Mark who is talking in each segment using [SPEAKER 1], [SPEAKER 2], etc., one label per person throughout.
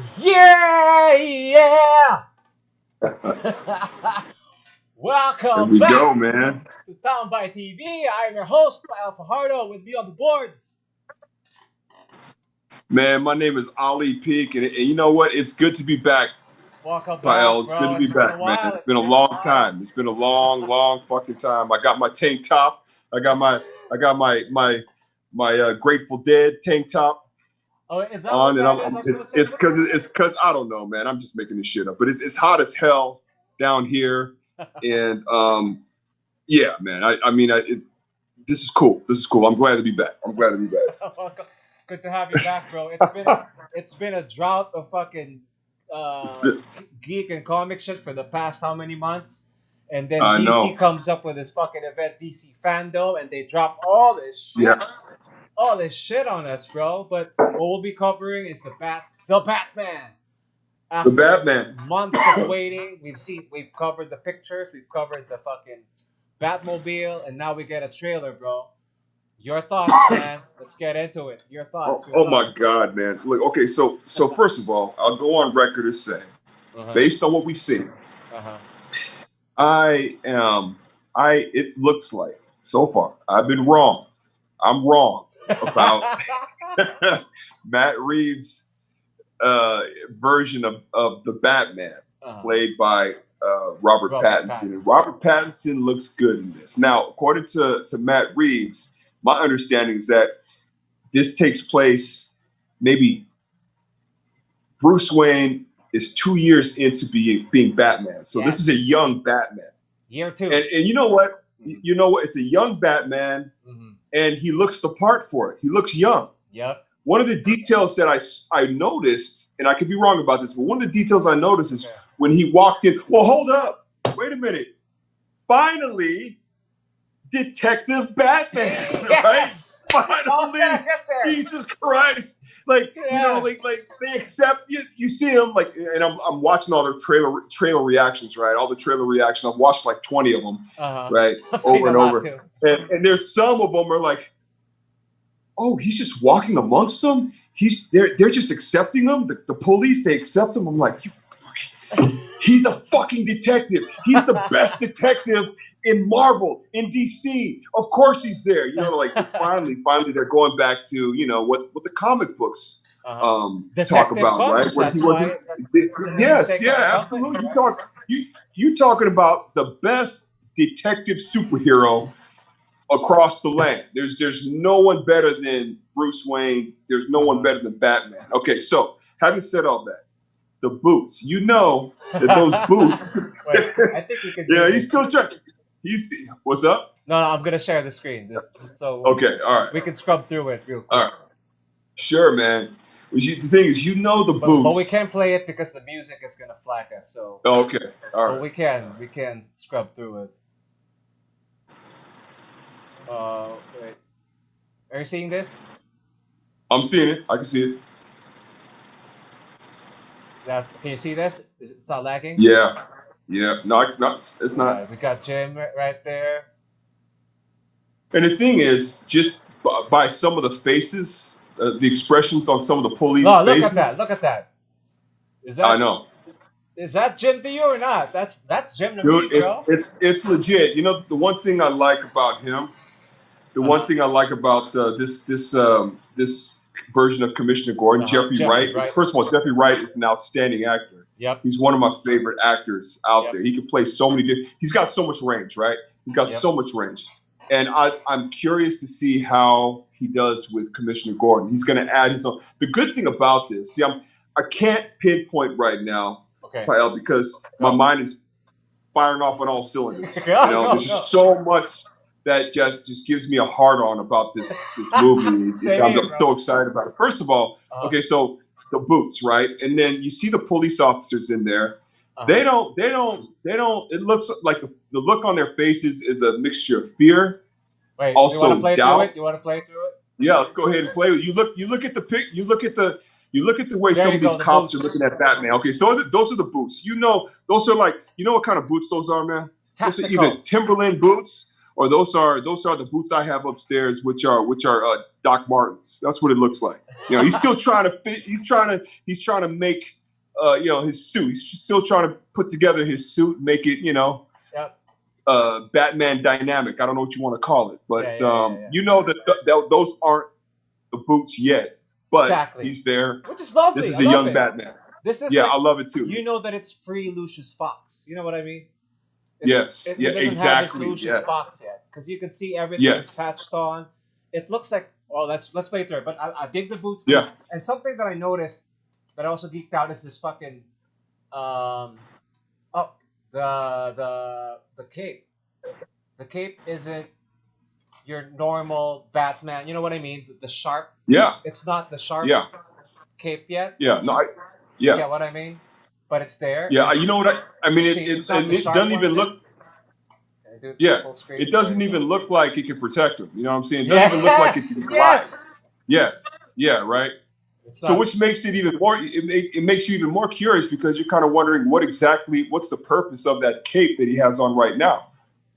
[SPEAKER 1] Yeah, yeah.
[SPEAKER 2] There
[SPEAKER 1] Welcome
[SPEAKER 2] we
[SPEAKER 1] back
[SPEAKER 2] go, man.
[SPEAKER 1] to Town by TV. I'm your host, Alfred, with me on the boards.
[SPEAKER 2] Man, my name is Ali Peak, and you know what? It's good to be back,
[SPEAKER 1] Welcome
[SPEAKER 2] Pael.
[SPEAKER 1] back,
[SPEAKER 2] It's good
[SPEAKER 1] bro.
[SPEAKER 2] to be
[SPEAKER 1] It's been a
[SPEAKER 2] back, man.
[SPEAKER 1] while.
[SPEAKER 2] It's
[SPEAKER 1] It's
[SPEAKER 2] been a
[SPEAKER 1] been a
[SPEAKER 2] long
[SPEAKER 1] while.
[SPEAKER 2] time. It's been a long, long fucking time. I got my tank top. I got my Grateful Dead tank top
[SPEAKER 1] Oh, is that what
[SPEAKER 2] on, and
[SPEAKER 1] that is? I was gonna say,
[SPEAKER 2] it's
[SPEAKER 1] what the
[SPEAKER 2] because
[SPEAKER 1] fuck?
[SPEAKER 2] I don't know, man. I'm just making this shit up, but it's hot as hell down here, and yeah, man. This is cool. This is cool. I'm glad to be back. I'm glad to be back.
[SPEAKER 1] Welcome. Good to have you back, bro. It's been a drought of fucking
[SPEAKER 2] It's been,
[SPEAKER 1] geek and comic shit for the past how many months? And then
[SPEAKER 2] I
[SPEAKER 1] DC
[SPEAKER 2] know.
[SPEAKER 1] comes up with this fucking event, DC Fandom, and they drop
[SPEAKER 2] Yeah,
[SPEAKER 1] all this shit on us, bro. But what we'll be covering is the Batman.
[SPEAKER 2] the
[SPEAKER 1] After
[SPEAKER 2] Batman.
[SPEAKER 1] months of waiting, we've covered the pictures, we've covered the fucking Batmobile, and now we get a trailer, bro. Your thoughts, man. Let's get into it. Your
[SPEAKER 2] Oh,
[SPEAKER 1] thoughts. Your
[SPEAKER 2] oh my
[SPEAKER 1] thoughts.
[SPEAKER 2] God, man! Look, okay, so first of all, I'll go on record as saying,
[SPEAKER 1] Uh huh.
[SPEAKER 2] based on what we've seen,
[SPEAKER 1] Uh huh.
[SPEAKER 2] I am, it looks like so far I've been wrong. I'm wrong about Matt Reeves' version of the Batman,
[SPEAKER 1] uh-huh.
[SPEAKER 2] played by Robert
[SPEAKER 1] Robert
[SPEAKER 2] Pattinson, and
[SPEAKER 1] Pattinson.
[SPEAKER 2] Robert Pattinson looks good in this. Now, according to Matt Reeves, my understanding is that this takes place maybe Bruce Wayne is 2 years into being Batman. So this is a
[SPEAKER 1] Yes.
[SPEAKER 2] young Batman.
[SPEAKER 1] Year two.
[SPEAKER 2] And you know what?
[SPEAKER 1] Mm-hmm.
[SPEAKER 2] You know what? It's a young Batman,
[SPEAKER 1] Mm-hmm.
[SPEAKER 2] and he looks the part for it. He looks young.
[SPEAKER 1] Yep.
[SPEAKER 2] One of the details that I noticed, and I could be wrong about this, but one of the details I noticed is
[SPEAKER 1] Okay.
[SPEAKER 2] when he walked in. Well, hold up. Wait a minute. Finally, Detective Batman, right?
[SPEAKER 1] Yes. I was gonna
[SPEAKER 2] Finally,
[SPEAKER 1] get there.
[SPEAKER 2] Jesus Christ! Like
[SPEAKER 1] Yeah.
[SPEAKER 2] like they accept you. You see him like, and I'm watching all their trailer reactions, right? All the trailer reactions. I've watched like 20 of them,
[SPEAKER 1] Uh huh.
[SPEAKER 2] right,
[SPEAKER 1] I've seen
[SPEAKER 2] over
[SPEAKER 1] a
[SPEAKER 2] and
[SPEAKER 1] lot
[SPEAKER 2] over.
[SPEAKER 1] too.
[SPEAKER 2] And there's some of them are like, oh, he's just walking amongst them. They're just accepting him. The police, they accept him. I'm like, he's a fucking detective. He's the best detective in Marvel, in DC. Of course he's there. You know, like finally they're going back to, what the comic books talk
[SPEAKER 1] Detective
[SPEAKER 2] about, right?
[SPEAKER 1] Comics.
[SPEAKER 2] Where he
[SPEAKER 1] That's
[SPEAKER 2] wasn't.
[SPEAKER 1] why that's the
[SPEAKER 2] Yes,
[SPEAKER 1] namesake of the
[SPEAKER 2] yeah,
[SPEAKER 1] company,
[SPEAKER 2] absolutely.
[SPEAKER 1] right?
[SPEAKER 2] You talking about the best detective superhero across the land. There's no one better than Bruce Wayne. There's no one better than Batman. Okay, so having said all that, the boots. You know that those boots.
[SPEAKER 1] Wait, I think we can do
[SPEAKER 2] Yeah, he's
[SPEAKER 1] this.
[SPEAKER 2] still trying. He's what's up?
[SPEAKER 1] No, I'm gonna share the screen just so
[SPEAKER 2] Okay, all right,
[SPEAKER 1] we can scrub through it real
[SPEAKER 2] all
[SPEAKER 1] quick.
[SPEAKER 2] right. Sure, man. The thing is, the
[SPEAKER 1] But we
[SPEAKER 2] boots.
[SPEAKER 1] can't play it because the music is gonna flag us. So,
[SPEAKER 2] Okay, all
[SPEAKER 1] but
[SPEAKER 2] right.
[SPEAKER 1] we can scrub through it. Wait, are you seeing this?
[SPEAKER 2] I'm seeing it. I can see it.
[SPEAKER 1] That can you see this? Is it's not lagging?
[SPEAKER 2] Yeah, yeah. No, it's
[SPEAKER 1] Yeah,
[SPEAKER 2] not.
[SPEAKER 1] we got Jim right there.
[SPEAKER 2] And the thing is, just by some of the faces, the expressions on some of the police
[SPEAKER 1] No, look at that!
[SPEAKER 2] faces,
[SPEAKER 1] Look at that! Is
[SPEAKER 2] I
[SPEAKER 1] that
[SPEAKER 2] know.
[SPEAKER 1] is that Jim to you or not? That's Jim to me,
[SPEAKER 2] Dude,
[SPEAKER 1] bro.
[SPEAKER 2] it's legit. You know, the one thing I like about him, the
[SPEAKER 1] Uh
[SPEAKER 2] one
[SPEAKER 1] huh.
[SPEAKER 2] thing I like about this version of Commissioner Gordon,
[SPEAKER 1] Uh huh.
[SPEAKER 2] Jeffrey
[SPEAKER 1] Jeffrey,
[SPEAKER 2] Wright, is
[SPEAKER 1] right?
[SPEAKER 2] first of all, Jeffrey Wright is an outstanding actor.
[SPEAKER 1] Yep.
[SPEAKER 2] He's one of my favorite actors out
[SPEAKER 1] Yep.
[SPEAKER 2] there. He can play so many different. He's got so much range, right? He's got
[SPEAKER 1] Yep.
[SPEAKER 2] so much range, and I'm curious to see how he does with Commissioner Gordon. He's going to add his own. The good thing about this, see, I can't pinpoint right now,
[SPEAKER 1] Okay.
[SPEAKER 2] Pael, because my
[SPEAKER 1] Go.
[SPEAKER 2] mind is firing off on all cylinders. You
[SPEAKER 1] Go.
[SPEAKER 2] know,
[SPEAKER 1] Go.
[SPEAKER 2] there's
[SPEAKER 1] Go.
[SPEAKER 2] just so much that just gives me a hard on about this movie.
[SPEAKER 1] Same
[SPEAKER 2] I'm
[SPEAKER 1] here, bro.
[SPEAKER 2] so excited about it. First of all,
[SPEAKER 1] Uh
[SPEAKER 2] okay, so the boots, right? And then you see the police officers in there.
[SPEAKER 1] huh.
[SPEAKER 2] They don't. It looks like the look on their faces is a mixture of fear,
[SPEAKER 1] Wait, you want to
[SPEAKER 2] also
[SPEAKER 1] play through it?
[SPEAKER 2] doubt.
[SPEAKER 1] You want to play through it?
[SPEAKER 2] Yeah, let's go ahead and play. You look at the pic. You look at the way
[SPEAKER 1] There
[SPEAKER 2] some
[SPEAKER 1] you
[SPEAKER 2] of
[SPEAKER 1] go.
[SPEAKER 2] these
[SPEAKER 1] The
[SPEAKER 2] cops are
[SPEAKER 1] boots.
[SPEAKER 2] looking at Batman. Okay, so those are the boots. You know, those are like, what kind of boots those are, man? Those are either
[SPEAKER 1] Tactical.
[SPEAKER 2] Timberland boots or those are the boots I have upstairs, which are Doc Martens. That's what it looks like. You know, he's still trying to fit. He's trying to make you know, his suit. He's still trying to put together his suit, make it, you know, Batman dynamic. I don't know what you want to call it, but you know that those aren't the boots yet. But he's there.
[SPEAKER 1] Which is lovely.
[SPEAKER 2] This is a young Batman.
[SPEAKER 1] This is
[SPEAKER 2] like,
[SPEAKER 1] I
[SPEAKER 2] love it too.
[SPEAKER 1] You know that it's pre-Lucius Fox. You know what I mean?
[SPEAKER 2] Yes.
[SPEAKER 1] It doesn't have his Lucius Fox yet, because you can see everything patched on. It looks like, well, let's play through it. But I dig the boots.
[SPEAKER 2] Yeah.
[SPEAKER 1] And something that I noticed that I also geeked out is this fucking the cape. The cape isn't your normal Batman. You know what I mean? The sharp.
[SPEAKER 2] Yeah.
[SPEAKER 1] It's not the sharp cape yet.
[SPEAKER 2] Yeah. No.
[SPEAKER 1] You get what I mean? But it's there.
[SPEAKER 2] Yeah. You know what I mean? It doesn't even look. Yeah. It doesn't even look like it can protect him. You know what I'm saying? It doesn't even look like it can glide. Yeah. Yeah. Right. So which makes it even more. It makes you even more curious, because you're kind of wondering what's the purpose of that cape that he has on right now.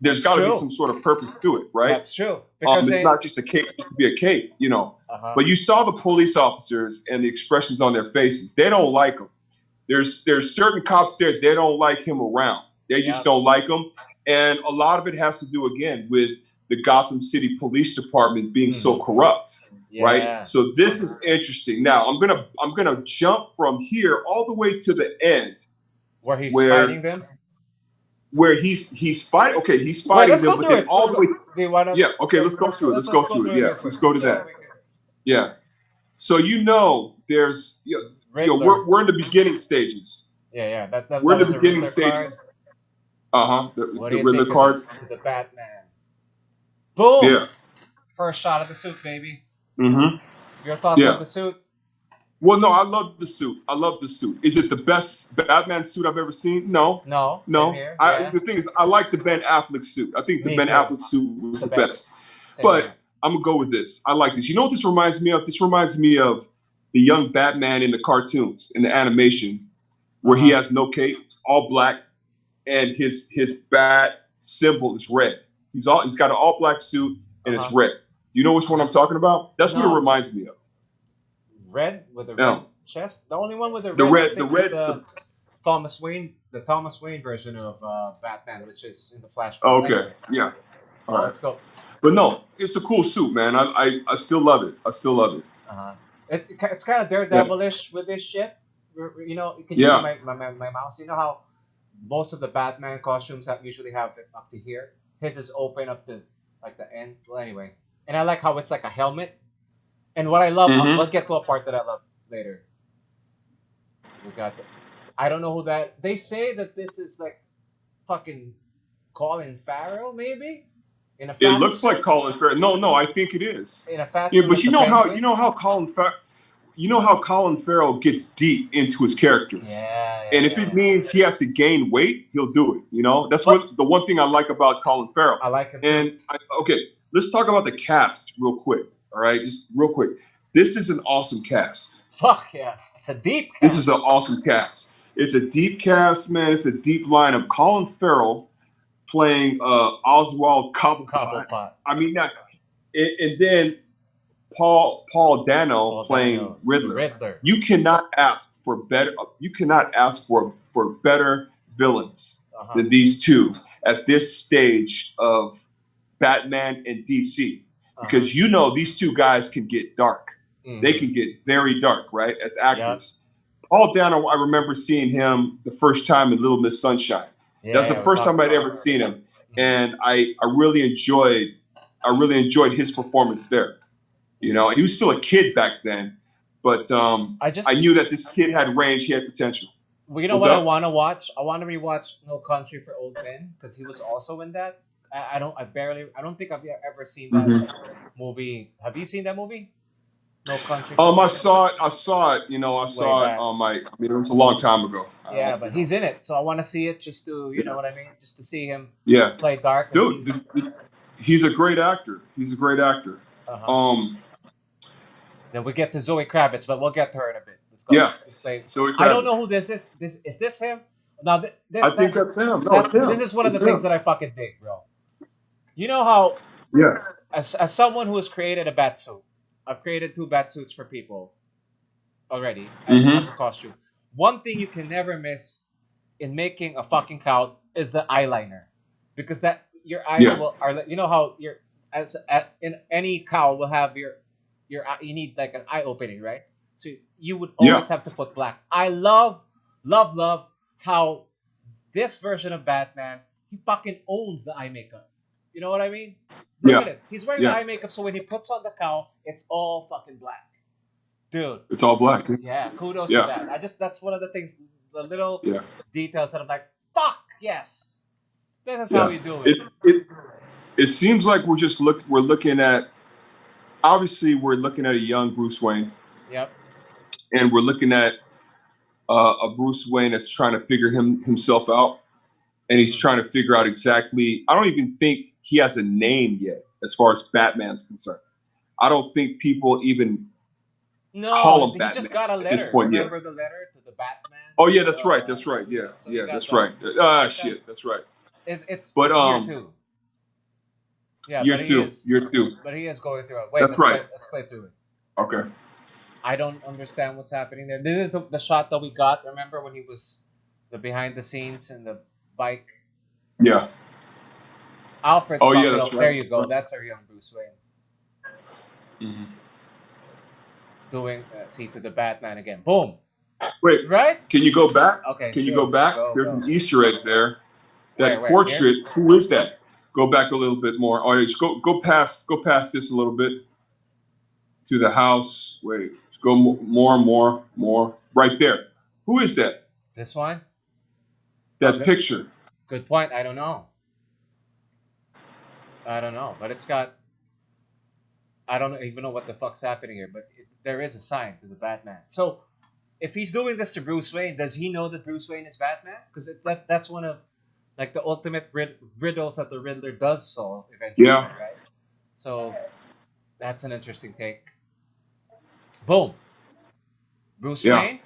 [SPEAKER 2] There's got to be some sort of purpose to it, right?
[SPEAKER 1] That's true. Because
[SPEAKER 2] it's not just a cape; it's to be a cape, you know. But you saw the police officers and the expressions on their faces. They don't like him. There's certain cops there. They don't like him around. They just don't like him, and a lot of it has to do again with the Gotham City Police Department being so corrupt, right? So this is interesting. Now I'm gonna jump from here all the way to the end,
[SPEAKER 1] where he's fighting them.
[SPEAKER 2] Where he's fighting. Okay, he's fighting them, but then all the way. Okay, let's go through it. Let's go through it. Yeah, let's go to that. Yeah. So you know, there's we're in the beginning stages.
[SPEAKER 1] Yeah.
[SPEAKER 2] We're in the beginning stages. The Riddler card
[SPEAKER 1] to the Batman. Boom.
[SPEAKER 2] Yeah.
[SPEAKER 1] First shot of the suit, baby.
[SPEAKER 2] Mm-hmm.
[SPEAKER 1] Your thoughts on the suit?
[SPEAKER 2] Well, no, I love the suit. Is it the best Batman suit I've ever seen? No. The thing is, I like the Ben Affleck suit. I think the Ben Affleck suit was the best. But I'm gonna go with this. I like this. You know what this reminds me of? This reminds me of the young Batman in the cartoons, in the animation, where he has no cape, all black, and his bat symbol is red. He's got an all black suit and it's red. You know which one I'm talking about? That's what it reminds me of.
[SPEAKER 1] Red with a red chest. The only one with the red. The Thomas Wayne version of Batman, which is in the Flash.
[SPEAKER 2] Oh, okay. Yeah.
[SPEAKER 1] All right, let's go.
[SPEAKER 2] But no, it's a cool suit, man. I still love it.
[SPEAKER 1] It's kind of daredevilish with this shit. You know, you can see my mouse. You know how most of the Batman costumes usually have it up to here. His is open up to like the end. Well, anyway, and I like how it's like a helmet. And what I love, we'll get to a part that I love later. We got I don't know who that. They say that this is like fucking Colin Farrell, maybe. In a
[SPEAKER 2] it looks like Colin Farrell. No, I think it is.
[SPEAKER 1] In a fat
[SPEAKER 2] suit. But you know how Colin Farrell gets deep into his characters. And if it means he has to gain weight, he'll do it. You know, that's the one thing I like about Colin Farrell.
[SPEAKER 1] I like him.
[SPEAKER 2] And let's talk about the cast real quick. All right, just real quick. This is an awesome cast.
[SPEAKER 1] Fuck yeah. It's a deep cast.
[SPEAKER 2] This is an awesome cast. It's a deep cast, man. It's a deep lineup. Colin Farrell playing Oswald Cobblepot. I mean, and then Paul Dano playing Riddler. You cannot ask for better. You cannot ask for better villains than these two at this stage of Batman and DC. Because you know these two guys can get dark. They can get very dark, right? As actors. Paul Dano, I remember seeing him the first time in Little Miss Sunshine. That's the first time I'd ever seen him, and I really enjoyed his performance there. You know, he was still a kid back then, but I knew that this kid had range. He had potential.
[SPEAKER 1] Well, you know what I want to watch? I want to rewatch No Country for Old Men, because he was also in that. I don't think I've ever seen that movie. Have you seen that movie? No Country.
[SPEAKER 2] I saw it. You know, I saw it on my. I mean, it was a long time ago.
[SPEAKER 1] Yeah, but he's in it, so I want to see it just to, you know what I mean, just to see him. Play dark.
[SPEAKER 2] Dude, he's a great actor.
[SPEAKER 1] Then we get to Zoe Kravitz, but we'll get to her in a bit. Let's go. Let's play.
[SPEAKER 2] Zoe Kravitz.
[SPEAKER 1] I don't know who this is. Is this him? Now,
[SPEAKER 2] I think that's him. No, it's him.
[SPEAKER 1] This is one of the things that I fucking dig, bro. You know how,
[SPEAKER 2] Yeah.
[SPEAKER 1] as someone who has created a bat suit, I've created 2 bat suits for people already as a
[SPEAKER 2] Mm-hmm.
[SPEAKER 1] costume. One thing you can never miss in making a fucking cow is the eyeliner, because that your eyes
[SPEAKER 2] Yeah.
[SPEAKER 1] will are you know how your as at, in any cow will have you need like an eye opening, right? So you would
[SPEAKER 2] Yeah.
[SPEAKER 1] always have to put black. I love how this version of Batman, he fucking owns the eye makeup. You know what I mean? Look at
[SPEAKER 2] Yeah.
[SPEAKER 1] it. He's wearing the
[SPEAKER 2] Yeah.
[SPEAKER 1] eye makeup, so when he puts on the cow, it's all fucking black. Dude,
[SPEAKER 2] It's all black.
[SPEAKER 1] yeah, kudos to
[SPEAKER 2] Yeah.
[SPEAKER 1] that. That's one of the things, the little
[SPEAKER 2] Yeah.
[SPEAKER 1] details that I'm like, fuck, yes. This is how
[SPEAKER 2] Yeah.
[SPEAKER 1] you do it.
[SPEAKER 2] It seems like we're looking at, obviously we're looking at a young Bruce Wayne,
[SPEAKER 1] Yep.
[SPEAKER 2] and we're looking at a Bruce Wayne that's trying to figure himself out, and he's
[SPEAKER 1] Mm.
[SPEAKER 2] trying to figure out exactly. I don't even think he has a name yet, as far as Batman's concerned. I don't think people even
[SPEAKER 1] No,
[SPEAKER 2] call him
[SPEAKER 1] he just
[SPEAKER 2] Batman
[SPEAKER 1] got a
[SPEAKER 2] at this
[SPEAKER 1] letter.
[SPEAKER 2] point yet.
[SPEAKER 1] Remember the letter to the Batman?
[SPEAKER 2] Oh yeah, that's right. That's right. Yeah,
[SPEAKER 1] So he
[SPEAKER 2] yeah,
[SPEAKER 1] got
[SPEAKER 2] that's
[SPEAKER 1] that.
[SPEAKER 2] right. Ah,
[SPEAKER 1] But then
[SPEAKER 2] shit, that's right. But
[SPEAKER 1] it's year 2. Yeah,
[SPEAKER 2] year two, year two.
[SPEAKER 1] but he is going through it. Wait,
[SPEAKER 2] That's right.
[SPEAKER 1] let's play through it.
[SPEAKER 2] Okay.
[SPEAKER 1] I don't understand what's happening there. This is the shot that we got. Remember when he was the behind the scenes in the bike?
[SPEAKER 2] Yeah.
[SPEAKER 1] Alfred's
[SPEAKER 2] Oh yeah,
[SPEAKER 1] talking.
[SPEAKER 2] that's
[SPEAKER 1] There
[SPEAKER 2] right.
[SPEAKER 1] you go. That's our young Bruce Wayne
[SPEAKER 2] Mm-hmm.
[SPEAKER 1] doing see to the Batman again. Boom.
[SPEAKER 2] Wait,
[SPEAKER 1] Right?
[SPEAKER 2] can you go back?
[SPEAKER 1] Okay,
[SPEAKER 2] Can you go
[SPEAKER 1] sure.
[SPEAKER 2] back?
[SPEAKER 1] Go,
[SPEAKER 2] There's
[SPEAKER 1] go.
[SPEAKER 2] an Easter egg there. That
[SPEAKER 1] Where? Here?
[SPEAKER 2] portrait. Who is that? Go back a little bit more. Oh, yeah, just go past this a little bit to the house. Wait, just go more. Right there. Who is that?
[SPEAKER 1] This one? Oh,
[SPEAKER 2] That picture.
[SPEAKER 1] good point. I don't know. But it's got. I don't even know what the fuck's happening here, but there is a sign to the Batman. So, if he's doing this to Bruce Wayne, does he know that Bruce Wayne is Batman? Because that's one of like the ultimate riddles that the Riddler does solve eventually,
[SPEAKER 2] Yeah.
[SPEAKER 1] right? So that's an interesting take. Boom, Bruce
[SPEAKER 2] Yeah.
[SPEAKER 1] Wayne.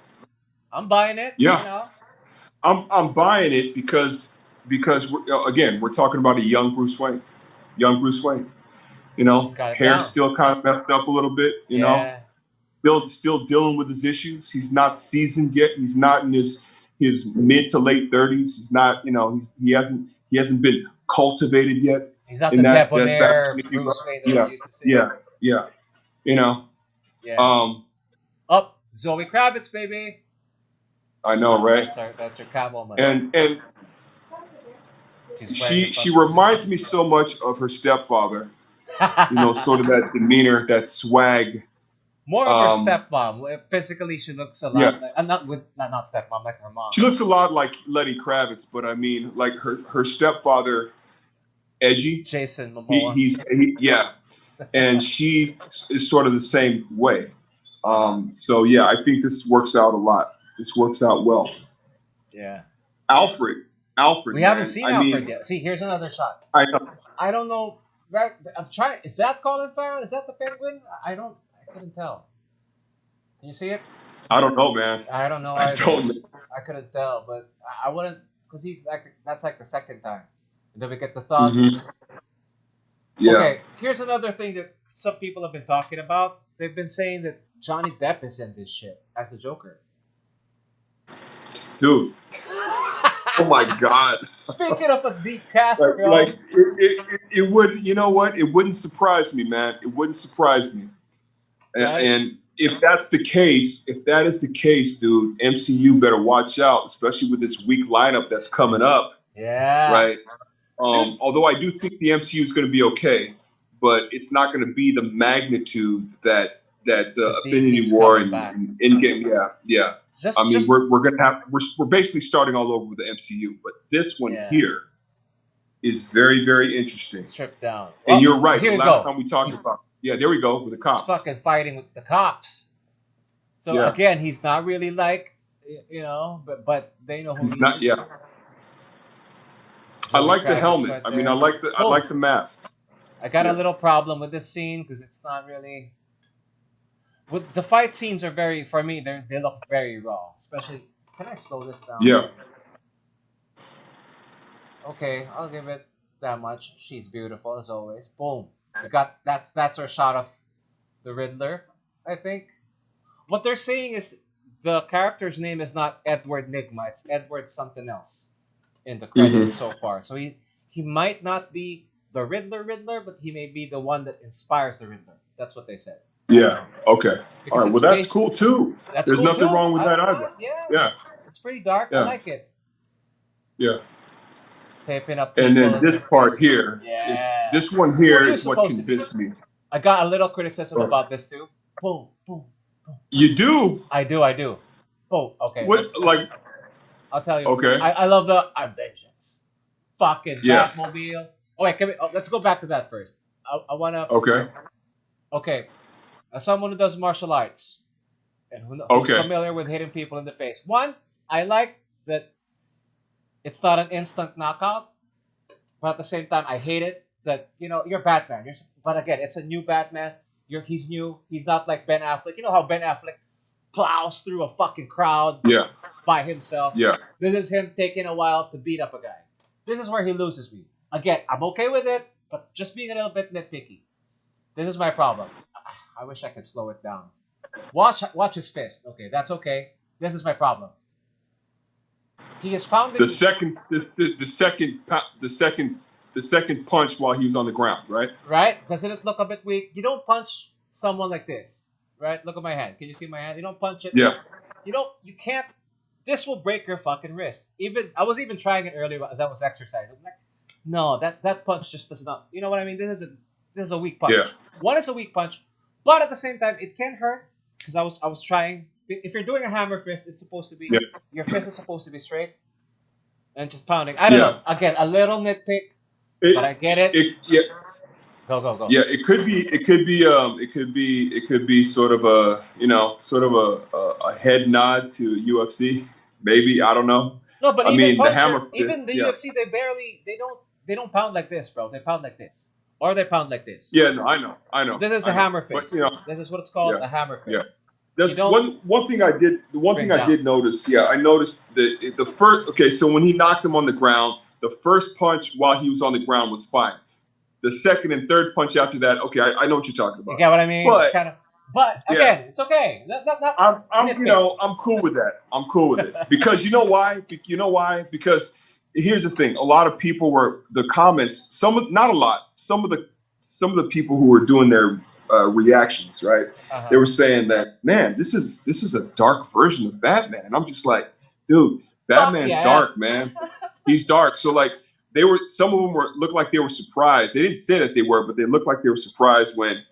[SPEAKER 1] I'm buying it.
[SPEAKER 2] Yeah.
[SPEAKER 1] You know.
[SPEAKER 2] I'm buying it because again, we're talking about a young Bruce Wayne. Young Bruce Wayne. You know,
[SPEAKER 1] He's got it
[SPEAKER 2] hair's
[SPEAKER 1] down.
[SPEAKER 2] still kind of messed up a little bit, you know.
[SPEAKER 1] Yeah.
[SPEAKER 2] Still dealing with his issues. He's not seasoned yet. He's not in his mid to late 30s. He's not, you know, he hasn't been cultivated yet.
[SPEAKER 1] He's not
[SPEAKER 2] In
[SPEAKER 1] the
[SPEAKER 2] that
[SPEAKER 1] debonair
[SPEAKER 2] fashion, if you will.
[SPEAKER 1] Bruce Wayne that
[SPEAKER 2] Yeah,
[SPEAKER 1] we used to see.
[SPEAKER 2] yeah. You know.
[SPEAKER 1] Yeah.
[SPEAKER 2] Um,
[SPEAKER 1] Zoe Kravitz, baby.
[SPEAKER 2] I know, right?
[SPEAKER 1] That's her Catwoman.
[SPEAKER 2] And
[SPEAKER 1] She's wearing the
[SPEAKER 2] she
[SPEAKER 1] fucking
[SPEAKER 2] reminds
[SPEAKER 1] suit.
[SPEAKER 2] me so much of her stepfather. You know, sort of that demeanor, that swag.
[SPEAKER 1] More of her stepmom. Physically, she looks a lot like. I'm not stepmom, like her mom.
[SPEAKER 2] She looks a lot like Lenny Kravitz, but I mean, like her stepfather, edgy.
[SPEAKER 1] Jason Momoa.
[SPEAKER 2] Yeah, and she is sort of the same way. So yeah, I think this works out a lot. This works out well.
[SPEAKER 1] Yeah.
[SPEAKER 2] Alfred.
[SPEAKER 1] We haven't seen Alfred yet. See, here's another shot.
[SPEAKER 2] I know.
[SPEAKER 1] I don't know. Right, I'm trying. Is that Colin Farrell? Is that the Penguin? I couldn't tell. Can you see it?
[SPEAKER 2] I don't know, man.
[SPEAKER 1] I don't know.
[SPEAKER 2] I don't know.
[SPEAKER 1] I couldn't tell, but I wouldn't, because that's like the second time. And then we get the thoughts.
[SPEAKER 2] Mm-hmm. Yeah.
[SPEAKER 1] Okay, here's another thing that some people have been talking about. They've been saying that Johnny Depp is in this shit as the Joker.
[SPEAKER 2] Dude. Oh my God.
[SPEAKER 1] Speaking of a deep cast,
[SPEAKER 2] it would, you know what? It wouldn't surprise me, man. It wouldn't surprise me.
[SPEAKER 1] Right?
[SPEAKER 2] And if that is the case, dude, MCU better watch out, especially with this weak lineup that's coming up.
[SPEAKER 1] Yeah.
[SPEAKER 2] Right. Although I do think the MCU is going to be okay, but it's not going to be the magnitude that Infinity War and Endgame. Yeah. We're basically starting all over with the MCU, but this one here is very, very interesting.
[SPEAKER 1] Stripped down.
[SPEAKER 2] And you're right. The last time we talked about, there we go with the cops.
[SPEAKER 1] He's fucking fighting with the cops. So again, he's not really like, you know, but they know who he's
[SPEAKER 2] not. Yeah. I like the helmet. Right, I mean, I like the mask.
[SPEAKER 1] I got a little problem with this scene because it's not really. With the fight scenes are very, for me, they look very raw. Especially, can I slow this down?
[SPEAKER 2] Yeah.
[SPEAKER 1] Okay, I'll give it. that much. She's beautiful as always. Boom. We got that's our shot of the Riddler. I think what they're saying is the character's name is not Edward Nigma. It's Edward something else in the credits so far. So he might not be the Riddler, but he may be the one that inspires the Riddler. That's what they said.
[SPEAKER 2] Yeah. Okay.
[SPEAKER 1] Because
[SPEAKER 2] All right. Well, that's cool too.
[SPEAKER 1] That's
[SPEAKER 2] There's
[SPEAKER 1] cool
[SPEAKER 2] nothing
[SPEAKER 1] too.
[SPEAKER 2] wrong with
[SPEAKER 1] I
[SPEAKER 2] that
[SPEAKER 1] don't
[SPEAKER 2] either.
[SPEAKER 1] mind. Yeah.
[SPEAKER 2] Yeah.
[SPEAKER 1] It's pretty dark. I
[SPEAKER 2] Yeah.
[SPEAKER 1] like it.
[SPEAKER 2] Yeah.
[SPEAKER 1] Taping up people.
[SPEAKER 2] And then this part
[SPEAKER 1] face.
[SPEAKER 2] here is
[SPEAKER 1] Yeah.
[SPEAKER 2] this one
[SPEAKER 1] Who are
[SPEAKER 2] here
[SPEAKER 1] you
[SPEAKER 2] is what
[SPEAKER 1] supposed to be?
[SPEAKER 2] convinced me.
[SPEAKER 1] I got a little criticism about this too. Boom, boom, boom.
[SPEAKER 2] You do?
[SPEAKER 1] I do. Boom. Okay.
[SPEAKER 2] What like?
[SPEAKER 1] I'll tell you.
[SPEAKER 2] Okay.
[SPEAKER 1] I love the I'm vengeance. Fucking
[SPEAKER 2] Yeah.
[SPEAKER 1] Batmobile. Oh wait, let's go back to that first. I wanna.
[SPEAKER 2] Okay.
[SPEAKER 1] Okay. As someone who does martial arts and who's
[SPEAKER 2] Okay.
[SPEAKER 1] familiar with hitting people in the face, one, I like that it's not an instant knockout, but at the same time, I hate it that you're Batman. But again, it's a new Batman. He's new. He's not like Ben Affleck. You know how Ben Affleck plows through a fucking crowd
[SPEAKER 2] Yeah.
[SPEAKER 1] by himself.
[SPEAKER 2] Yeah.
[SPEAKER 1] This is him taking a while to beat up a guy. This is where he loses me. Again, I'm okay with it, but just being a little bit nitpicky. This is my problem. I wish I could slow it down. Watch his fist. Okay, that's okay. This is my problem. He is pounding
[SPEAKER 2] The second punch while he was on the ground, right?
[SPEAKER 1] Right? Doesn't it look a bit weak? You don't punch someone like this, right? Look at my hand. Can you see my hand? You don't punch it.
[SPEAKER 2] Yeah.
[SPEAKER 1] You can't. This will break your fucking wrist. I was even trying it earlier as I was exercising. I'm like, no, that punch just does not. You know what I mean? This is a weak punch.
[SPEAKER 2] Yeah.
[SPEAKER 1] One is a weak punch, but at the same time, it can hurt because I was trying. If you're doing a hammer fist, it's supposed to be your fist is supposed to be straight and just pounding. I don't know. Again, a little nitpick, but I get it.
[SPEAKER 2] Yeah.
[SPEAKER 1] Go.
[SPEAKER 2] Yeah, it could be sort of a head nod to UFC. Maybe, I don't know.
[SPEAKER 1] No, but
[SPEAKER 2] the hammer fist,
[SPEAKER 1] even the UFC, they don't pound like this, bro. They pound like this, or they pound like this.
[SPEAKER 2] Yeah, no, I know.
[SPEAKER 1] This is a hammer fist.
[SPEAKER 2] But,
[SPEAKER 1] this is what it's called, a hammer fist.
[SPEAKER 2] Yeah. That's one thing I did. The one thing I did notice. Yeah, I noticed that the first. Okay, so when he knocked him on the ground, the first punch while he was on the ground was fine. The second and third punch after that, okay, I know what you're talking about.
[SPEAKER 1] You get what I mean?
[SPEAKER 2] But,
[SPEAKER 1] it's kind of. But again, it's okay.
[SPEAKER 2] I'm cool with that. I'm cool with it because you know why? Because here's the thing: a lot of people were the comments. Not a lot. Some of the people who were doing their reactions, right? They were saying that, man, this is a dark version of Batman. And I'm just like, dude, Batman's dark, man. He's dark. So like some of them looked like they were surprised. They didn't say that they were, but they looked like they were surprised when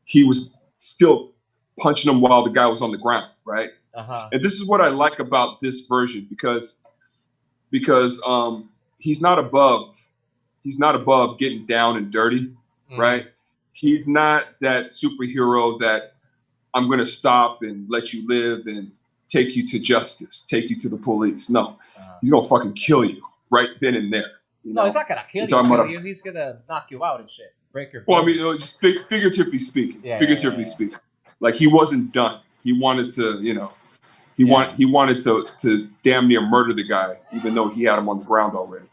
[SPEAKER 2] he was still punching him while the guy was on the ground, right? And this is what I like about this version because he's not above getting down and dirty, right? He's not that superhero that I'm going to stop and let you live and take you to justice, take you to the police. No, he's going to fucking kill you right then and there.
[SPEAKER 1] No, he's not going to kill you. He's going to knock you out and shit. Break your bones.
[SPEAKER 2] Well, I mean, just figuratively speaking. Speaking. Like he wasn't done. He wanted to, he wanted to damn near murder the guy, even though he had him on the ground already.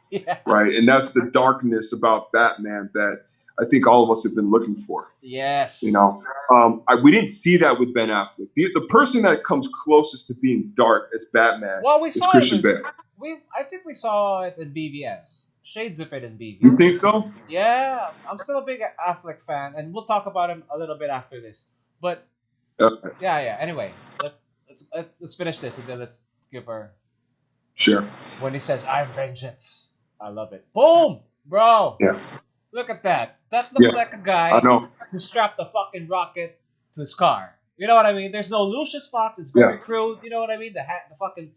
[SPEAKER 2] Right. And that's the darkness about Batman that I think all of us have been looking for.
[SPEAKER 1] Yes.
[SPEAKER 2] We didn't see that with Ben Affleck. The person that comes closest to being dark as Batman is Christian Bale.
[SPEAKER 1] I think we saw it in BVS. Shades of it in BVS.
[SPEAKER 2] You think so?
[SPEAKER 1] Yeah. I'm still a big Affleck fan, and we'll talk about him a little bit after this. But yeah. Anyway, let's finish this, and then let's give our...
[SPEAKER 2] Sure.
[SPEAKER 1] When he says, "I'm vengeance," I love it. Boom, bro.
[SPEAKER 2] Yeah.
[SPEAKER 1] Look at that. That looks like a guy who strapped a fucking rocket to his car. You know what I mean? There's no Lucius Fox. It's very crude. You know what I mean? The fucking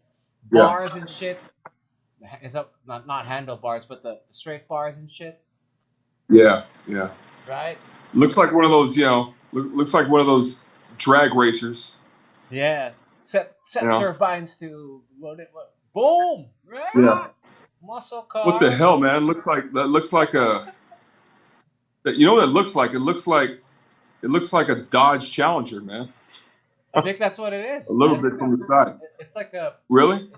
[SPEAKER 1] bars and shit. It's not handlebars, but the straight bars and shit.
[SPEAKER 2] Yeah.
[SPEAKER 1] Right?
[SPEAKER 2] Looks like one of those, looks like one of those drag racers.
[SPEAKER 1] Yeah. Set turbines to boom! Right?
[SPEAKER 2] Yeah.
[SPEAKER 1] Muscle car.
[SPEAKER 2] What the hell, man? Looks like a. You know what it looks like? It looks like a Dodge Challenger, man.
[SPEAKER 1] I think that's what it is.
[SPEAKER 2] A little bit from the side.
[SPEAKER 1] It's like a
[SPEAKER 2] really.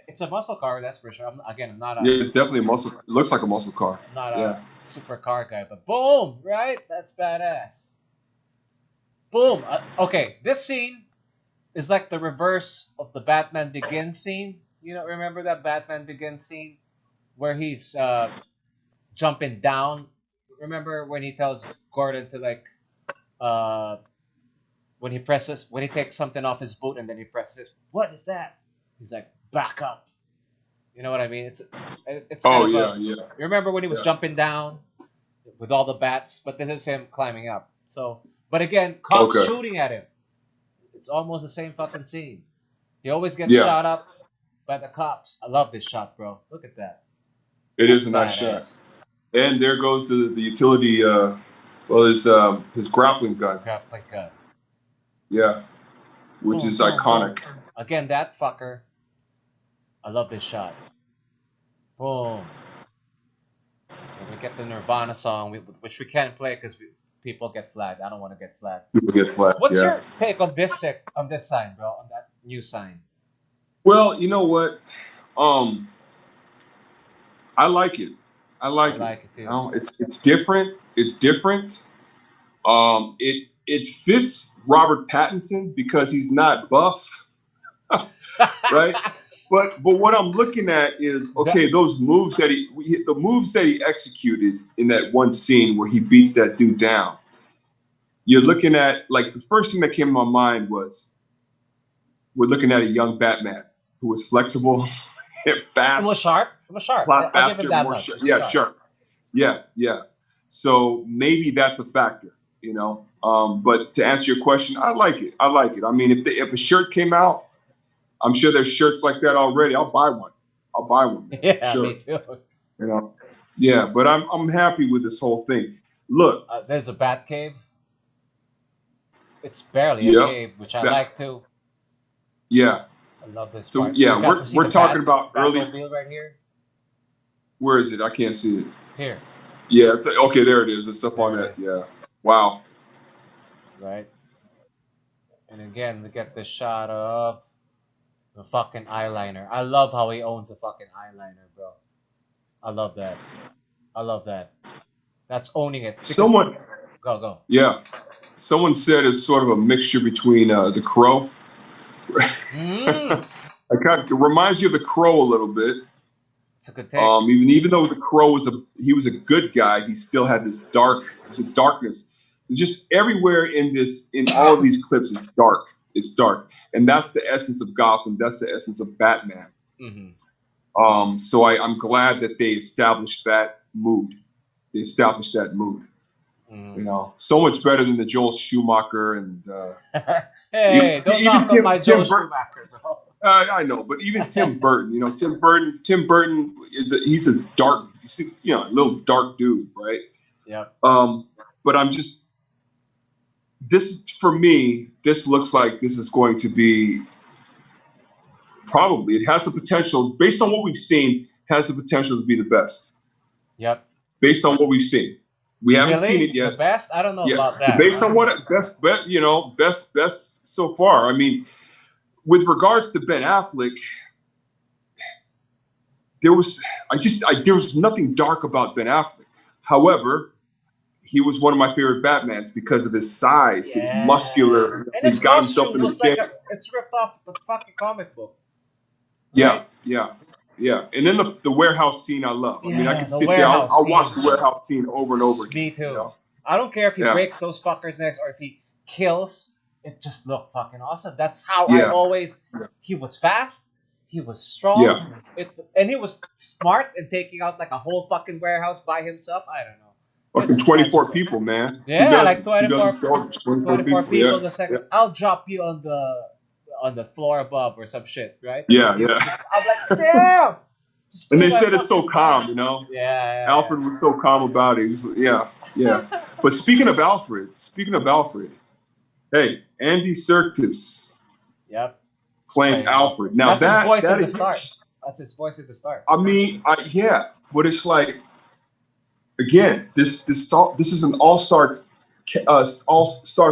[SPEAKER 1] It's a muscle car, that's for sure. I'm not a.
[SPEAKER 2] Yeah, it's definitely a muscle. It looks like a muscle car.
[SPEAKER 1] I'm not a super car guy, but boom, right? That's badass. Boom. Okay, this scene is like the reverse of the Batman Begins scene. You know, remember that Batman Begins scene where he's jumping down? Remember when he tells Gordon to like when he takes something off his boot and then he presses, what is that? He's like, back up. You know what I mean? It's kind of
[SPEAKER 2] yeah.
[SPEAKER 1] You remember when he was jumping down with all the bats, but this is him climbing up. So, but again, cops shooting at him. It's almost the same fucking scene. He always gets shot up by the cops. I love this shot, bro. Look at that.
[SPEAKER 2] It is a nice shot. And there goes the utility. His grappling gun.
[SPEAKER 1] Grappling gun.
[SPEAKER 2] Yeah, which is iconic.
[SPEAKER 1] Again, that fucker. I love this shot. Boom. And we get the Nirvana song, which we can't play because people get flagged. I don't want to get flagged.
[SPEAKER 2] People get flagged.
[SPEAKER 1] What's your take on this sign, bro? On that new sign?
[SPEAKER 2] Well, you know what? I like it. I like it too. You know, it's different. It's different. It fits Robert Pattinson because he's not buff, right? But what I'm looking at is those moves that he executed in that one scene where he beats that dude down. You're looking at, like, the first thing that came to my mind was we're looking at a young Batman who was flexible and fast.
[SPEAKER 1] It was sharp. It was sharp.
[SPEAKER 2] I'll give him that much. Yeah, sharp. Yeah. So maybe that's a factor, you know. But to answer your question, I like it. I mean, if a shirt came out, I'm sure there's shirts like that already. I'll buy one.
[SPEAKER 1] Yeah, sure. Me too.
[SPEAKER 2] You know, yeah. But I'm happy with this whole thing. Look,
[SPEAKER 1] there's a bat cave. It's barely a cave, which I like too.
[SPEAKER 2] Yeah.
[SPEAKER 1] I love this.
[SPEAKER 2] So
[SPEAKER 1] part.
[SPEAKER 2] yeah, we're talking about early.
[SPEAKER 1] Right here.
[SPEAKER 2] Where is it? I can't see it.
[SPEAKER 1] Here.
[SPEAKER 2] Yeah, it's okay. There it is. It's up on that. Yeah. Wow.
[SPEAKER 1] Right. And again, we get the shot of the fucking eyeliner. I love how he owns the fucking eyeliner, bro. I love that. That's owning it.
[SPEAKER 2] Someone.
[SPEAKER 1] Go.
[SPEAKER 2] Yeah. Someone said it's sort of a mixture between the Crow. It reminds you of the Crow a little bit.
[SPEAKER 1] It's a good take.
[SPEAKER 2] Even though the Crow was a good guy, he still had this darkness. It's just everywhere in all of these clips, it's dark. It's dark, and that's the essence of Gotham. That's the essence of Batman. Mm-hmm. So I'm glad that they established that mood. You know, so much better than the Joel Schumacher and.
[SPEAKER 1] Hey, don't knock on my Joel Schumacher, bro.
[SPEAKER 2] I know, but even Tim Burton, you know, Tim Burton he's a dark, you know, a little dark dude, right?
[SPEAKER 1] Yeah.
[SPEAKER 2] But for me, this looks like this is going to be probably, it has the potential, based on what we've seen, has the potential to be the best.
[SPEAKER 1] Yep.
[SPEAKER 2] Based on what we've seen. We haven't seen it yet.
[SPEAKER 1] The best? I don't know about that.
[SPEAKER 2] Based on what best so far. I mean, with regards to Ben Affleck, there was nothing dark about Ben Affleck. However, he was one of my favorite Batmans because of his size, his muscular.
[SPEAKER 1] And his got himself in the shape. It's ripped off the fucking comic book. Right?
[SPEAKER 2] Yeah. And then the warehouse scene I love. I mean, I can sit there. I'll watch the warehouse scene over and over again.
[SPEAKER 1] Me too. You know? I don't care if he breaks those fuckers' necks or if he kills. It just looked fucking awesome. That's how I always. He was fast. He was strong. And he was smart in taking out like a whole fucking warehouse by himself. I don't know.
[SPEAKER 2] Fucking 24 people, man.
[SPEAKER 1] Yeah, like 24 people.
[SPEAKER 2] Yeah.
[SPEAKER 1] The second, I'll drop you on the floor above or some shit, right?
[SPEAKER 2] Yeah.
[SPEAKER 1] I'm like, damn.
[SPEAKER 2] And they said it's so calm, you know.
[SPEAKER 1] Yeah.
[SPEAKER 2] Alfred was so calm about it. He was, yeah. But speaking of Alfred, hey, Andy Serkis.
[SPEAKER 1] Yep.
[SPEAKER 2] Playing Alfred. Now
[SPEAKER 1] that's his voice at the start. That's his voice at the start.
[SPEAKER 2] I mean, but it's like, again, this is an all-star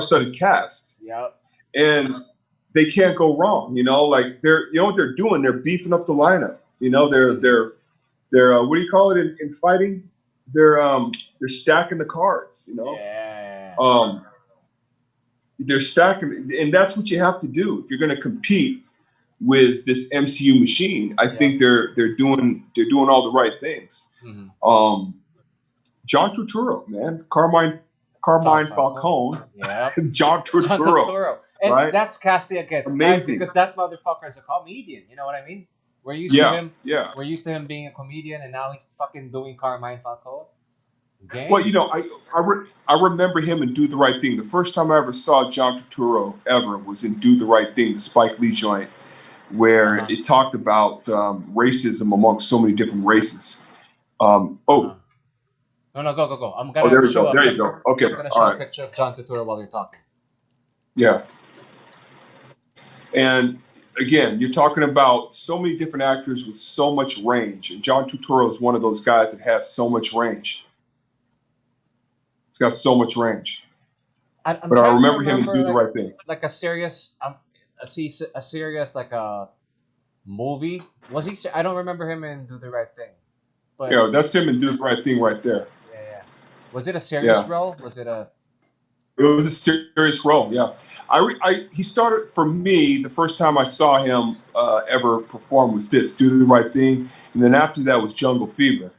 [SPEAKER 2] studded cast.
[SPEAKER 1] Yep.
[SPEAKER 2] And they can't go wrong. You know, like you know what they're doing? They're beefing up the lineup. You know, they're what do you call it in fighting? They're stacking the cards. You know, they're stacking, and that's what you have to do if you're going to compete with this MCU machine. I think they're doing all the right things. John Turturro, man, Carmine Falcone, John Turturro.
[SPEAKER 1] And
[SPEAKER 2] right?
[SPEAKER 1] that's casting against type because that motherfucker is a comedian. You know what I mean? We're used to him. Yeah. We're used to him being a comedian, and now he's fucking doing Carmine Falcone. Game.
[SPEAKER 2] Well, you know, I remember him in Do the Right Thing. The first time I ever saw John Turturro ever was in Do the Right Thing, the Spike Lee joint, where it talked about racism amongst so many different races.
[SPEAKER 1] No, go. I'm gonna
[SPEAKER 2] there you
[SPEAKER 1] show
[SPEAKER 2] go. There you go. Okay.
[SPEAKER 1] I'm gonna show a picture of John Turturro while you're talking.
[SPEAKER 2] Yeah. And again, you're talking about so many different actors with so much range, and John Turturro is one of those guys that has so much range. He's got so much range. But I remember him in Do the Right Thing.
[SPEAKER 1] Like a serious, a serious like a movie. Was he? I don't remember him in Do the Right Thing. But
[SPEAKER 2] yeah, that's him in Do the Right Thing right there.
[SPEAKER 1] Yeah. Was it a serious role? Was it a?
[SPEAKER 2] It was a serious role. Yeah. He started for me the first time I saw him ever perform was this Do the Right Thing, and then after that was Jungle Fever,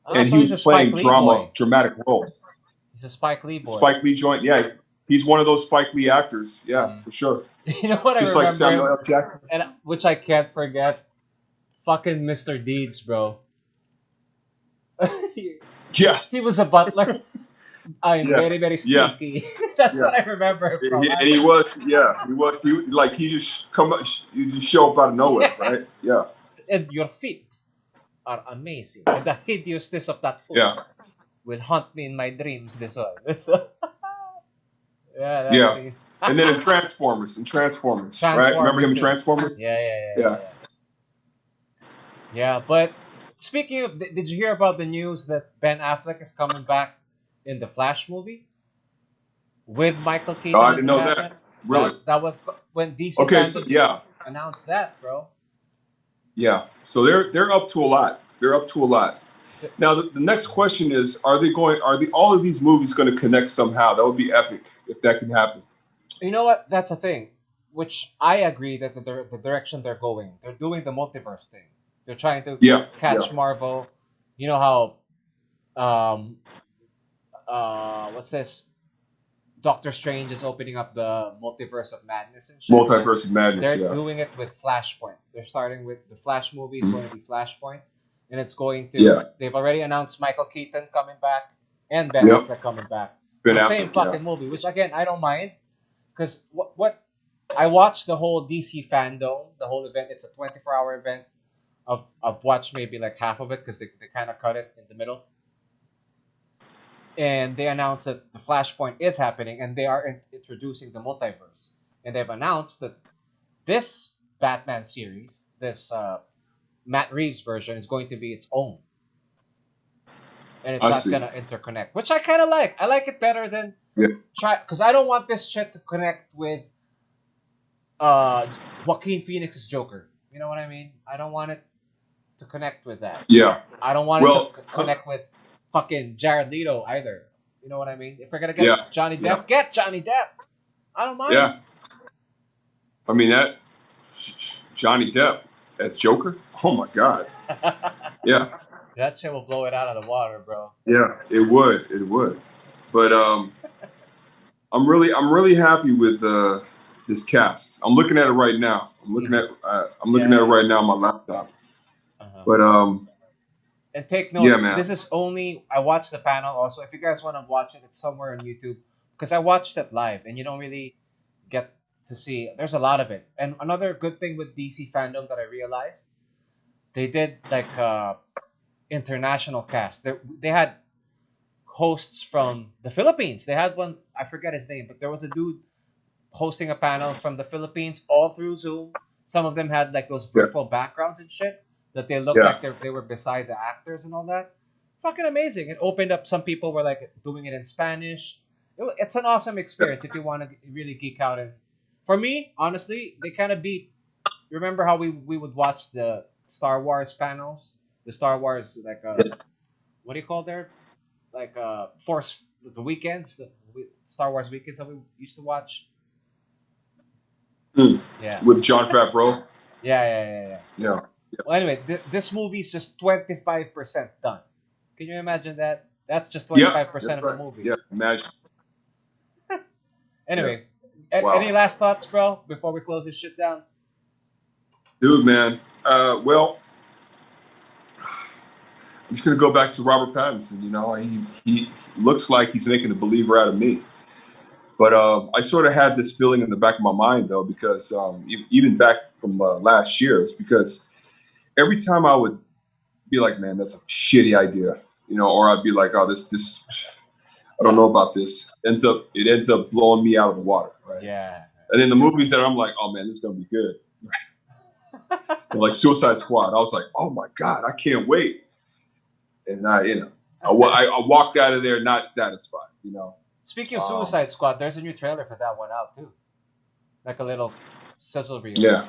[SPEAKER 2] and
[SPEAKER 1] so
[SPEAKER 2] he was playing dramatic roles.
[SPEAKER 1] He's a Spike Lee boy.
[SPEAKER 2] Spike Lee joint, yeah. He's one of those Spike Lee actors, for sure.
[SPEAKER 1] You know what
[SPEAKER 2] Just
[SPEAKER 1] I remember?
[SPEAKER 2] Like Samuel L. Jackson,
[SPEAKER 1] and which I can't forget. Fucking Mr. Deeds, bro. He was a butler. I'm very, very sneaky. That's what I remember from.
[SPEAKER 2] And he was. He just you just show up out of nowhere, right? Yeah.
[SPEAKER 1] And your feet are amazing. And the hideousness of that foot will haunt me in my dreams. This one.
[SPEAKER 2] Yeah. And then in Transformers, right? Remember him in Transformers?
[SPEAKER 1] Yeah. Yeah, but speaking of, did you hear about the news that Ben Affleck is coming back in the Flash movie with Michael Keaton?
[SPEAKER 2] I didn't know that. Really?
[SPEAKER 1] That was when DC announced that, bro.
[SPEAKER 2] Yeah. So they're up to a lot. Now the next question is: Are all of these movies going to connect somehow? That would be epic if that can happen.
[SPEAKER 1] You know what? That's a thing. Which I agree that the direction they're going. They're doing the multiverse thing. They're trying to catch Marvel. You know how, what's this? Doctor Strange is opening up the multiverse of madness and shit.
[SPEAKER 2] Multiverse of madness.
[SPEAKER 1] They're doing it with Flashpoint. They're starting with the Flash movie is going to be Flashpoint, and it's going to. They've already announced Michael Keaton coming back and Ben Affleck coming back. The same fucking movie, which again I don't mind, because what I watched the whole DC fandom, the whole event. It's a 24-hour event. I've watched maybe like half of it because they kind of cut it in the middle. And they announced that the Flashpoint is happening and they are introducing the multiverse. And they've announced that this Batman series, this Matt Reeves version, is going to be its own. And it's not going to interconnect, which I kind of like. I like it better than because I don't want this shit to connect with Joaquin Phoenix's Joker. You know what I mean? I don't want it to connect with that.
[SPEAKER 2] Yeah.
[SPEAKER 1] I don't want it to connect with fucking Jared Leto either. You know what I mean? If we're gonna get Johnny Depp, get Johnny Depp. I don't mind.
[SPEAKER 2] Yeah. I mean that Johnny Depp as Joker. Oh my God. Yeah.
[SPEAKER 1] That shit will blow it out of the water, bro.
[SPEAKER 2] Yeah, it would. It would. But I'm really happy with this cast. I'm looking at it right now. I'm looking at it right now on my laptop. But
[SPEAKER 1] and take note, this is only I watched the panel also. If you guys want to watch it, it's somewhere on YouTube because I watched it live and you don't really get to see. There's a lot of it. And another good thing with DC fandom that I realized, they did like international cast. They had hosts from the Philippines. They had one, I forget his name, but there was a dude hosting a panel from the Philippines all through Zoom. Some of them had like those virtual backgrounds and shit that they looked like they were beside the actors and all that. Fucking amazing. It opened up. Some people were like doing it in Spanish. It's an awesome experience if you want to really geek out and For me, honestly, they kind of beat. Remember how we would watch the Star Wars panels, the Star Wars like what do you call there? Like Force the weekends, Star Wars weekends that we used to watch.
[SPEAKER 2] Mm.
[SPEAKER 1] Yeah,
[SPEAKER 2] With John Favreau.
[SPEAKER 1] yeah.
[SPEAKER 2] Yeah.
[SPEAKER 1] Well, anyway, this movie is just 25% done. Can you imagine that? That's just
[SPEAKER 2] Yeah,
[SPEAKER 1] 25%
[SPEAKER 2] that's
[SPEAKER 1] of the
[SPEAKER 2] right.
[SPEAKER 1] movie.
[SPEAKER 2] Yeah, imagine. Yeah.
[SPEAKER 1] Anyway,
[SPEAKER 2] Wow.
[SPEAKER 1] any last thoughts, bro, before we close this shit down?
[SPEAKER 2] Dude, man. Well, I'm just gonna go back to Robert Pattinson. You know, he looks like he's making a believer out of me. But I sort of had this feeling in the back of my mind though, because even back from last year, it's because every time I would be like, man, that's a shitty idea, you know, or I'd be like, oh, this, I don't know about this. It ends up blowing me out of the water, right?
[SPEAKER 1] Yeah.
[SPEAKER 2] And in the movies that I'm like, oh man, this is gonna be good. Like Suicide Squad, I was like, oh my god, I can't wait. And I walked out of there not satisfied, you know.
[SPEAKER 1] Speaking of Suicide Squad, there's a new trailer for that one out too. Like a little sizzle reel.
[SPEAKER 2] Yeah.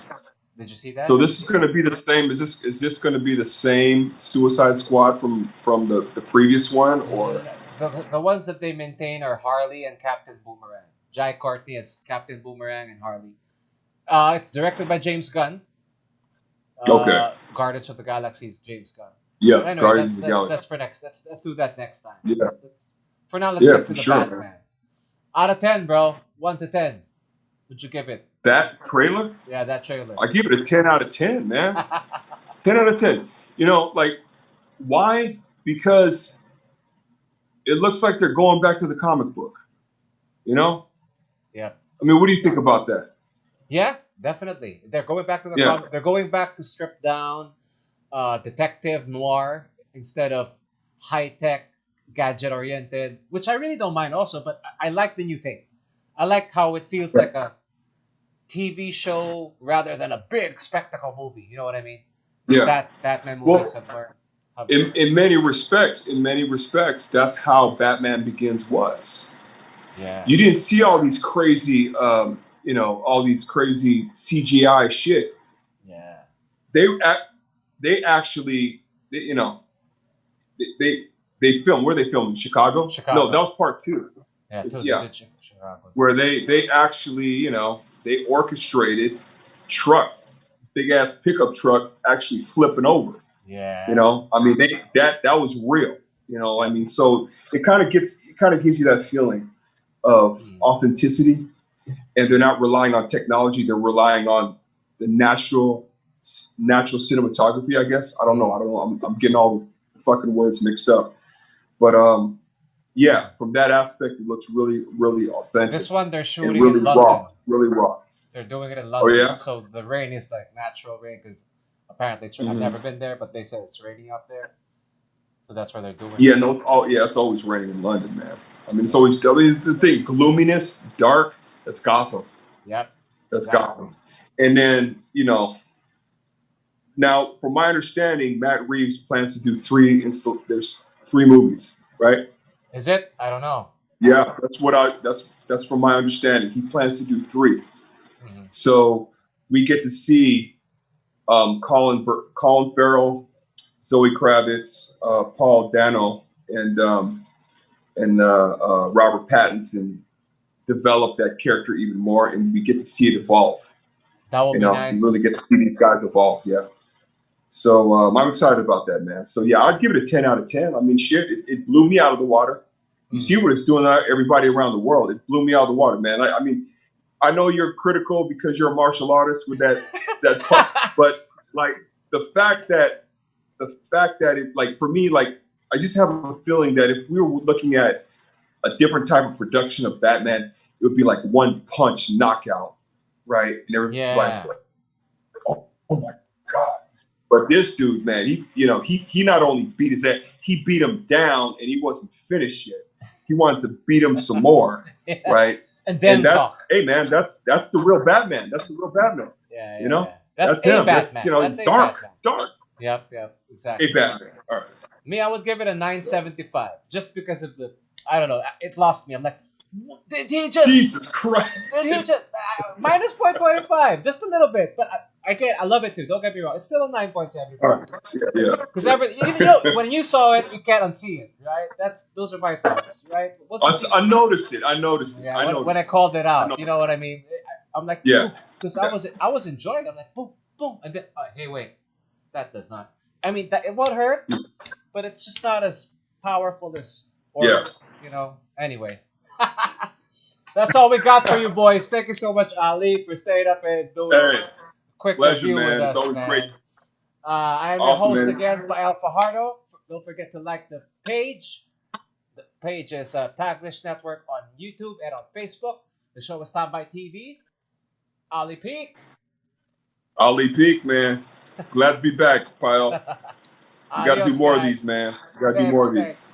[SPEAKER 1] Did you see that?
[SPEAKER 2] So this is going to be the same. Is this going to be the same Suicide Squad from the previous one, or
[SPEAKER 1] The ones that they maintain are Harley and Captain Boomerang. Jai Courtney as Captain Boomerang and Harley. It's directed by James Gunn.
[SPEAKER 2] Okay.
[SPEAKER 1] Guardians of the Galaxy is James Gunn.
[SPEAKER 2] Yeah,
[SPEAKER 1] But anyway,
[SPEAKER 2] Guardians of the Galaxy.
[SPEAKER 1] that's for next. Let's do that next time.
[SPEAKER 2] Yeah.
[SPEAKER 1] For now, let's
[SPEAKER 2] Yeah,
[SPEAKER 1] get
[SPEAKER 2] for
[SPEAKER 1] to the
[SPEAKER 2] sure,
[SPEAKER 1] Batman.
[SPEAKER 2] man.
[SPEAKER 1] Out of 10, bro. 1 to 10. Would you give it?
[SPEAKER 2] That trailer?
[SPEAKER 1] Yeah, that trailer.
[SPEAKER 2] I give it a 10 out of 10, man. 10 out of 10. You know, like, why? Because it looks like they're going back to the comic book. You know?
[SPEAKER 1] Yeah.
[SPEAKER 2] I mean, what do you think about that?
[SPEAKER 1] Yeah, definitely. They're going back to the
[SPEAKER 2] Yeah.
[SPEAKER 1] comic. They're going back to stripped down detective noir instead of high tech gadget oriented, which I really don't mind also, but I like the new take. I like how it feels like a TV show rather than a big spectacle movie. You know what I mean?
[SPEAKER 2] Yeah.
[SPEAKER 1] Batman movies
[SPEAKER 2] in many respects, that's how Batman Begins was.
[SPEAKER 1] Yeah.
[SPEAKER 2] You didn't see all these crazy, all these crazy CGI shit.
[SPEAKER 1] Yeah.
[SPEAKER 2] They actually, they filmed. Where they filmed in Chicago? No, that was part 2.
[SPEAKER 1] Yeah. Chicago.
[SPEAKER 2] Where they actually, they orchestrated big ass pickup truck actually flipping over.
[SPEAKER 1] Yeah.
[SPEAKER 2] I mean, that was real. I mean, so it kind of gives you that feeling of authenticity, and they're not relying on technology. They're relying on the natural cinematography, I guess. I don't know. I'm getting all the fucking words mixed up. But yeah, from that aspect, it looks really, really authentic.
[SPEAKER 1] This one they're shooting
[SPEAKER 2] really
[SPEAKER 1] in London.
[SPEAKER 2] Really raw.
[SPEAKER 1] They're doing it in London.
[SPEAKER 2] Oh yeah.
[SPEAKER 1] So the rain is like natural rain because apparently it's. I've never been there, but they said it's raining up there. So that's where they're doing.
[SPEAKER 2] Yeah, no, it's always raining in London, man. I mean, it's always the thing, gloominess, dark. That's Gotham.
[SPEAKER 1] Yep.
[SPEAKER 2] That's Gotham. And then now, from my understanding, Matt Reeves plans to do 3. There's 3 movies, right?
[SPEAKER 1] Is it? I don't know.
[SPEAKER 2] Yeah, that's from my understanding. He plans to do 3. Mm-hmm. So we get to see Colin Farrell, Zoe Kravitz, Paul Dano, and Robert Pattinson develop that character even more, and we get to see it evolve.
[SPEAKER 1] That will be nice.
[SPEAKER 2] You really get to see these guys evolve. Yeah. So I'm excited about that, man. So yeah, I'd give it a 10 out of 10. I mean, shit, it blew me out of the water. You see what it's doing to everybody around the world. It blew me out of the water, man. I mean, I know you're critical because you're a martial artist with that part, but like the fact that it, like, for me, like, I just have a feeling that if we were looking at a different type of production of Batman, it would be like one punch knockout, right? And everybody like, oh my God. But this dude, man, he not only beat his ass, he beat him down, and he wasn't finished yet. He wanted to beat him some more, right?
[SPEAKER 1] And then
[SPEAKER 2] that's, hey man, that's the real Batman. That's the real Batman.
[SPEAKER 1] Yeah,
[SPEAKER 2] yeah.
[SPEAKER 1] That's
[SPEAKER 2] him.
[SPEAKER 1] Batman.
[SPEAKER 2] That's dark.
[SPEAKER 1] Yep, exactly.
[SPEAKER 2] Hey Batman. All right.
[SPEAKER 1] Me, I would give it a 9.75 just because of I don't know, it lost me. I'm like, Did he just?
[SPEAKER 2] Jesus Christ.
[SPEAKER 1] Did he just minus 0.25? Just a little bit, but I love it too. Don't get me wrong. It's still a 9 points
[SPEAKER 2] All
[SPEAKER 1] everybody.
[SPEAKER 2] right. Yeah.
[SPEAKER 1] Because you know, when you saw it, you can't unsee it, right? Those are my thoughts, right?
[SPEAKER 2] I noticed it. I noticed it.
[SPEAKER 1] Yeah, when I called it out, you know what I mean? I'm like,
[SPEAKER 2] yeah.
[SPEAKER 1] because I was enjoying it. I'm like, boom, boom, and then hey, wait, that does not. I mean, it won't hurt, but it's just not as powerful as, you know. Anyway, that's all we got for you boys. Thank you so much, Ali, for staying up and doing a quick
[SPEAKER 2] Pleasure,
[SPEAKER 1] review
[SPEAKER 2] man.
[SPEAKER 1] with us,
[SPEAKER 2] It's always
[SPEAKER 1] man.
[SPEAKER 2] great.
[SPEAKER 1] I am your host again, Al Fajardo. Don't forget to like the page. The page is Taglish Network on YouTube and on Facebook. The show is Tambaay TV. Ali Peak.
[SPEAKER 2] Ali Peak, man. Glad to be back, pal. You got to do more of these, man. You got to do more of these.